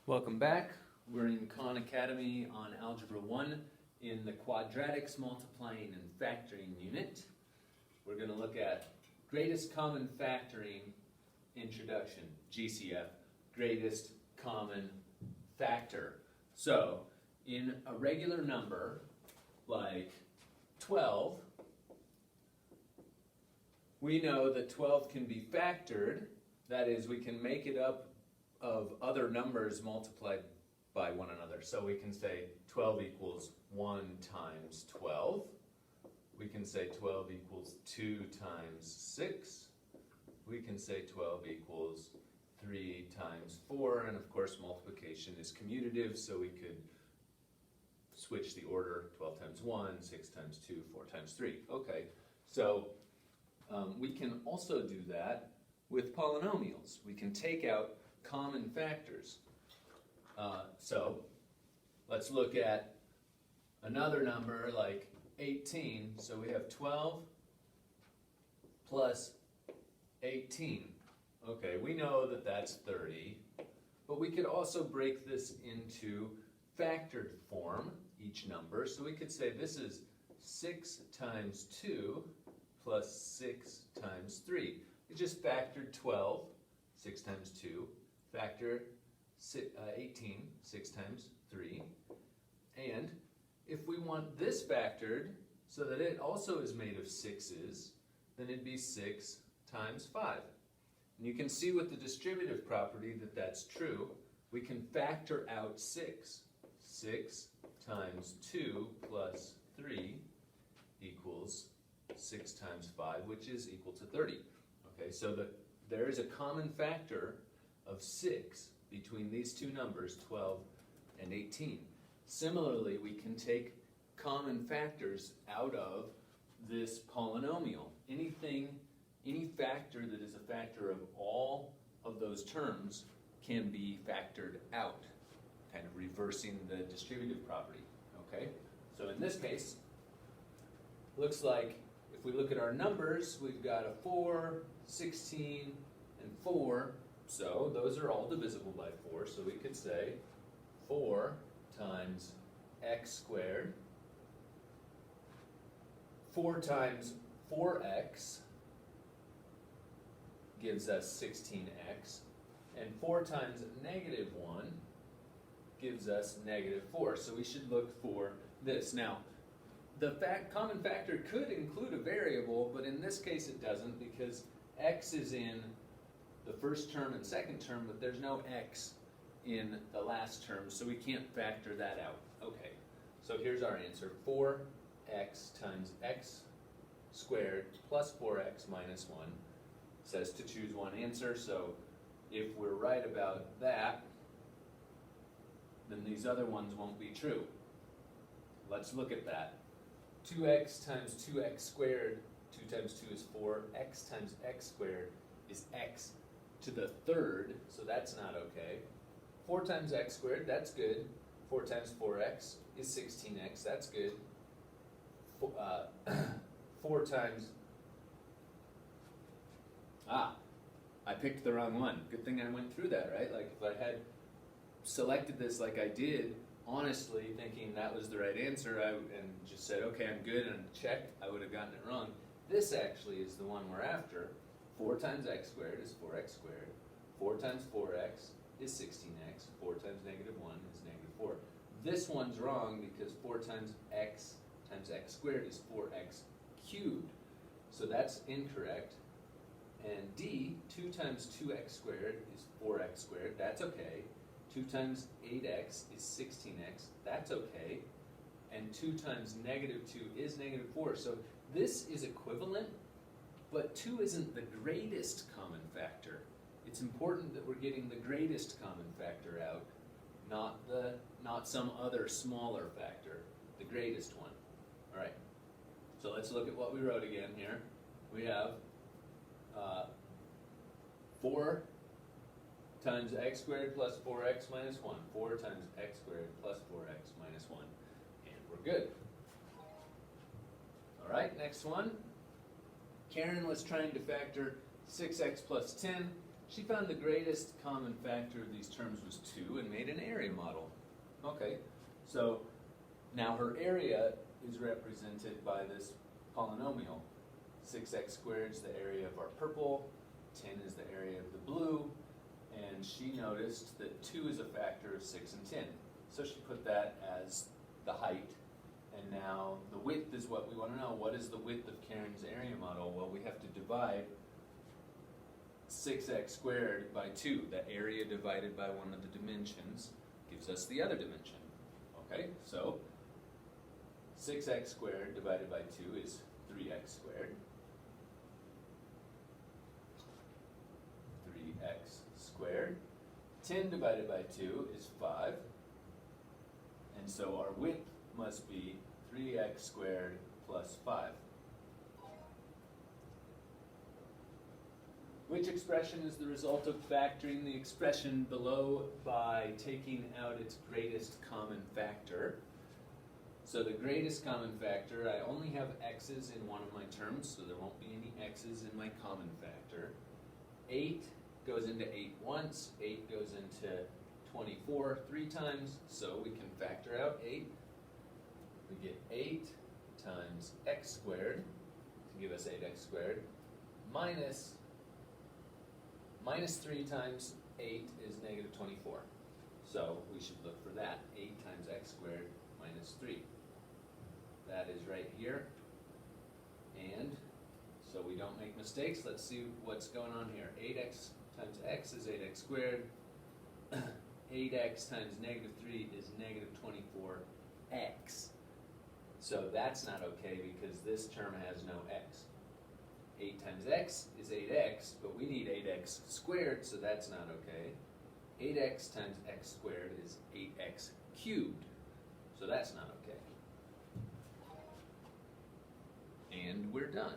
Welcome back. We're in Khan Academy on Algebra 1 in the Quadratics Multiplying and Factoring unit. We're going to look at Greatest Common Factoring Introduction, GCF, Greatest Common Factor. So, in a regular number like 12, we know that 12 can be factored. That is, we can make it up of other numbers multiplied by one another. So we can say 12 equals 1 times 12. We can say 12 equals 2 times 6. We can say 12 equals 3 times 4. And of course, multiplication is commutative, so we could switch the order: 12 times 1, 6 times 2, 4 times 3. Okay, so we can also do that with polynomials. We can take out common factors. So let's look at another number like 18. So we have 12 plus 18. Okay, we know that that's 30, but we could also break this into factored form, each number. So we could say this is 6 times 2 plus 6 times 3. We just factored 12, 6 times 2, factor 18, 6 times 3. And if we want this factored so that it also is made of 6's, then it'd be 6 times 5. And you can see with the distributive property that that's true. We can factor out 6. 6 times 2 plus 3 equals 6 times 5, which is equal to 30. Okay, so there is a common factor of 6 between these two numbers, 12 and 18. Similarly, we can take common factors out of this polynomial. Any factor that is a factor of all of those terms can be factored out, kind of reversing the distributive property. Okay, so in this case, looks like if we look at our numbers, we've got a 4, 16, and 4. So those are all divisible by 4. So we could say 4 times x squared. 4 times 4x gives us 16x. And 4 times negative 1 gives us negative 4. So we should look for this. Now, the common factor could include a variable, but in this case it doesn't, because x is in the first term and second term, but there's no x in the last term, so we can't factor that out. Okay, so here's our answer. 4x times x squared plus 4x minus 1 says to choose one answer, so if we're right about that, then these other ones won't be true. Let's look at that. 2x times 2x squared, 2 times 2 is 4, x times x squared is x to the third, so that's not okay. 4 times x squared, that's good. 4 times 4x is 16x, that's good. 4 times... I picked the wrong one. Good thing I went through that, right? Like if I had selected this like I did, honestly, thinking that was the right answer, and just said, okay, I'm good, and check, I would have gotten it wrong. This actually is the one we're after. 4 times x squared is 4x squared. 4 times 4x is 16x. 4 times negative 1 is negative 4. This one's wrong because 4 times x squared is 4x cubed. So that's incorrect. And D, 2 times 2x squared is 4x squared. That's okay. 2 times 8x is 16x. That's okay. And 2 times negative 2 is negative 4. So this is equivalent, but 2 isn't the greatest common factor. It's important that we're getting the greatest common factor out, not some other smaller factor, the greatest one. All right, so let's look at what we wrote again here. We have 4 times x squared plus 4x minus 1. 4 times x squared plus 4x minus 1. And we're good. All right, next one. Karen was trying to factor 6x plus 10. She found the greatest common factor of these terms was 2 and made an area model. Okay, so now her area is represented by this polynomial. 6x squared is the area of our purple, 10 is the area of the blue, and she noticed that 2 is a factor of 6 and 10. So she put that as the height, and now the width is what we want to know. What is the width of Karen's area model? Well, we have to divide 6x squared by 2. The area divided by one of the dimensions gives us the other dimension. Okay, so 6x squared divided by 2 is 3x squared. 3x squared. 10 divided by 2 is 5. And so our width must be 3x squared plus 5. Which expression is the result of factoring the expression below by taking out its greatest common factor? So the greatest common factor, I only have x's in one of my terms, so there won't be any x's in my common factor. 8 goes into 8 once, 8 goes into 24 3 times, so we can factor out 8. We get 8 times x squared to give us 8x squared, minus 3 times 8 is negative 24. So we should look for that. 8 times x squared minus 3. That is right here. And so we don't make mistakes. Let's see what's going on here. 8x times x is 8x squared. 8x times negative 3 is negative 24x. So that's not okay because this term has no x. 8 times x is 8x, but we need 8x squared, so that's not okay. 8x times x squared is 8x cubed, so that's not okay. And we're done.